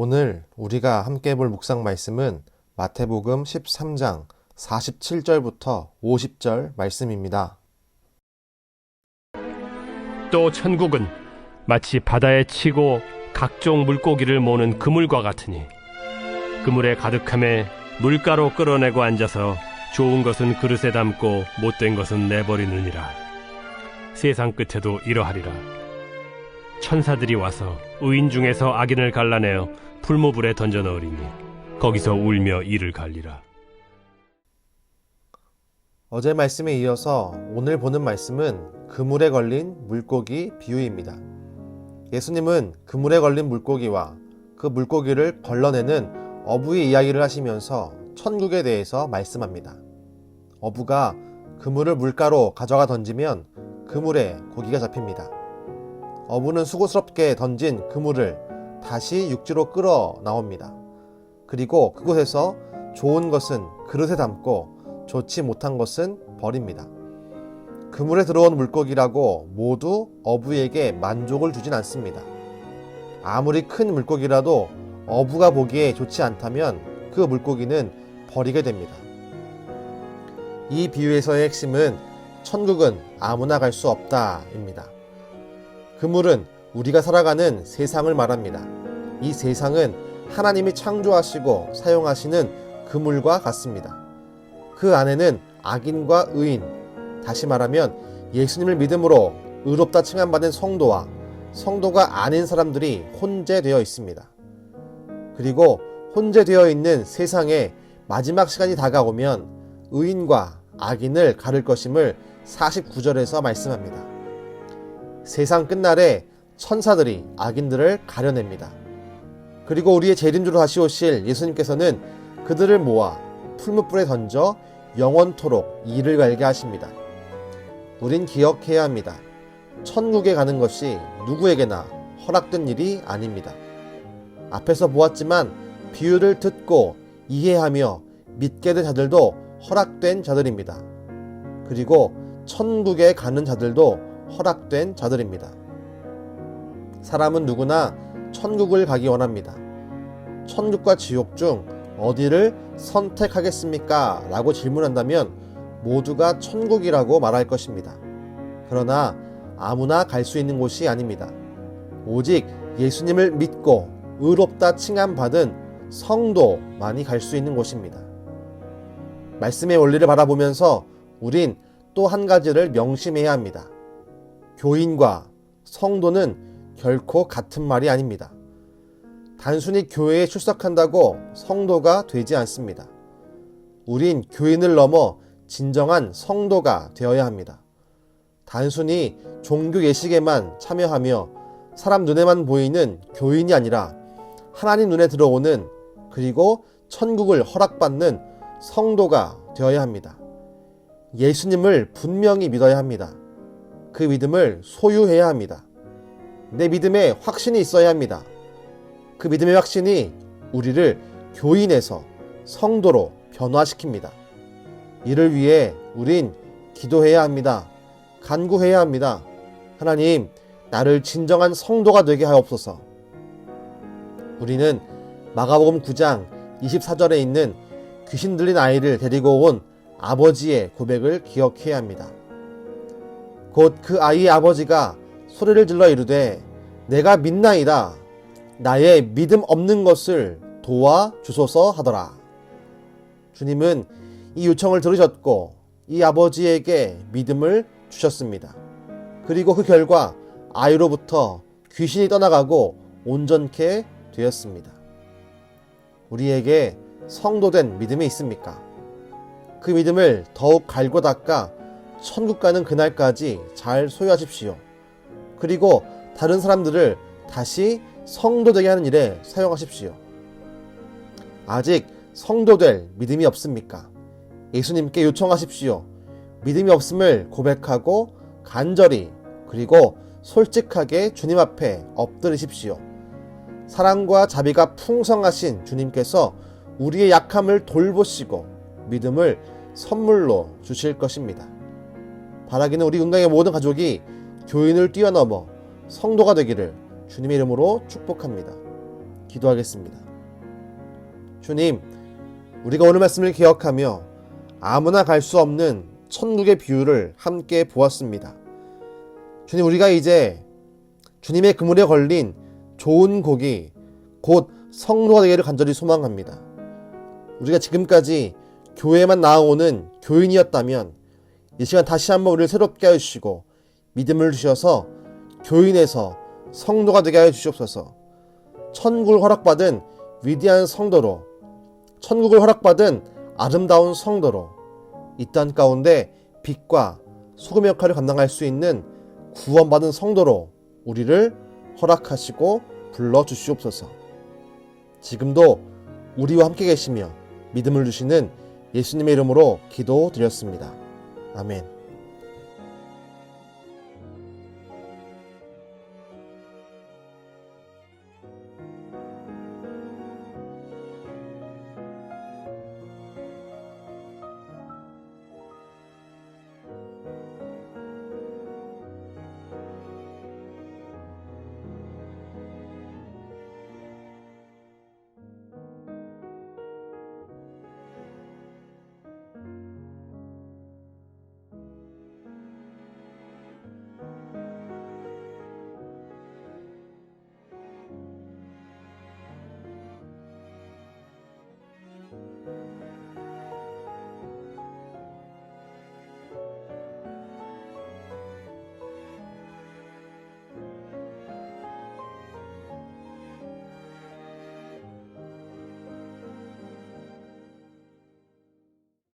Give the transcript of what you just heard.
오늘 우리가 함께 볼 묵상 말씀은 마태복음 13장 47절부터 50절 말씀입니다. 또 천국은 마치 바다에 치고 각종 물고기를 모는 그물과 같으니 그물에 가득함에 물가로 끌어내고 앉아서 좋은 것은 그릇에 담고 못된 것은 내버리느니라. 세상 끝에도 이러하리라. 천사들이 와서 의인 중에서 악인을 갈라내어 풀무불에 던져 넣으리니 거기서 울며 이를 갈리라. 어제 말씀에 이어서 오늘 보는 말씀은 그물에 걸린 물고기 비유입니다. 예수님은 그물에 걸린 물고기와 그 물고기를 걸러내는 어부의 이야기를 하시면서 천국에 대해서 말씀합니다. 어부가 그물을 물가로 가져가 던지면 그물에 고기가 잡힙니다. 어부는 수고스럽게 던진 그물을 다시 육지로 끌어 나옵니다. 그리고 그곳에서 좋은 것은 그릇에 담고 좋지 못한 것은 버립니다. 그물에 들어온 물고기라고 모두 어부에게 만족을 주진 않습니다. 아무리 큰 물고기라도 어부가 보기에 좋지 않다면 그 물고기는 버리게 됩니다. 이 비유에서의 핵심은 천국은 아무나 갈 수 없다입니다. 그물은 우리가 살아가는 세상을 말합니다. 이 세상은 하나님이 창조하시고 사용하시는 그물과 같습니다. 그 안에는 악인과 의인, 다시 말하면 예수님을 믿음으로 의롭다 칭함받은 성도와 성도가 아닌 사람들이 혼재되어 있습니다. 그리고 혼재되어 있는 세상에 마지막 시간이 다가오면 의인과 악인을 가를 것임을 49절에서 말씀합니다. 세상 끝날에 천사들이 악인들을 가려냅니다. 그리고 우리의 재림주로 다시 오실 예수님께서는 그들을 모아 풀무불에 던져 영원토록 이를 갈게 하십니다. 우린 기억해야 합니다. 천국에 가는 것이 누구에게나 허락된 일이 아닙니다. 앞에서 보았지만 비유를 듣고 이해하며 믿게 된 자들도 허락된 자들입니다. 그리고 천국에 가는 자들도 허락된 자들입니다. 사람은 누구나 천국을 가기 원합니다. 천국과 지옥 중 어디를 선택하겠습니까? 라고 질문한다면 모두가 천국이라고 말할 것입니다. 그러나 아무나 갈 수 있는 곳이 아닙니다. 오직 예수님을 믿고 의롭다 칭함받은 성도만이 갈 수 있는 곳입니다. 말씀의 원리를 바라보면서 우린 또 한 가지를 명심해야 합니다. 교인과 성도는 결코 같은 말이 아닙니다. 단순히 교회에 출석한다고 성도가 되지 않습니다. 우린 교인을 넘어 진정한 성도가 되어야 합니다. 단순히 종교 예식에만 참여하며 사람 눈에만 보이는 교인이 아니라 하나님 눈에 들어오는, 그리고 천국을 허락받는 성도가 되어야 합니다. 예수님을 분명히 믿어야 합니다. 그 믿음을 소유해야 합니다. 내 믿음에 확신이 있어야 합니다. 그 믿음의 확신이 우리를 교인에서 성도로 변화시킵니다. 이를 위해 우린 기도해야 합니다. 간구해야 합니다. 하나님, 나를 진정한 성도가 되게 하옵소서. 우리는 마가복음 9장 24절에 있는 귀신 들린 아이를 데리고 온 아버지의 고백을 기억해야 합니다. 곧 그 아이의 아버지가 소리를 질러 이르되 내가 믿나이다. 나의 믿음 없는 것을 도와주소서 하더라. 주님은 이 요청을 들으셨고 이 아버지에게 믿음을 주셨습니다. 그리고 그 결과 아이로부터 귀신이 떠나가고 온전케 되었습니다. 우리에게 성도된 믿음이 있습니까? 그 믿음을 더욱 갈고 닦아 천국 가는 그날까지 잘 소유하십시오. 그리고 다른 사람들을 다시 성도되게 하는 일에 사용하십시오. 아직 성도될 믿음이 없습니까? 예수님께 요청하십시오. 믿음이 없음을 고백하고 간절히 그리고 솔직하게 주님 앞에 엎드리십시오. 사랑과 자비가 풍성하신 주님께서 우리의 약함을 돌보시고 믿음을 선물로 주실 것입니다. 바라기는 우리 은강의 모든 가족이 교인을 뛰어넘어 성도가 되기를 주님의 이름으로 축복합니다. 기도하겠습니다. 주님, 우리가 오늘 말씀을 기억하며 아무나 갈 수 없는 천국의 비유를 함께 보았습니다. 주님, 우리가 이제 주님의 그물에 걸린 좋은 곡이 곧 성도가 되기를 간절히 소망합니다. 우리가 지금까지 교회에만 나아오는 교인이었다면 이 시간 다시 한번 우리를 새롭게 해주시고 믿음을 주셔서 교인에서 성도가 되게 하여 주시옵소서. 천국을 허락받은 위대한 성도로, 천국을 허락받은 아름다운 성도로 이 땅 가운데 빛과 소금의 역할을 감당할 수 있는 구원받은 성도로 우리를 허락하시고 불러주시옵소서. 지금도 우리와 함께 계시며 믿음을 주시는 예수님의 이름으로 기도드렸습니다. 아멘.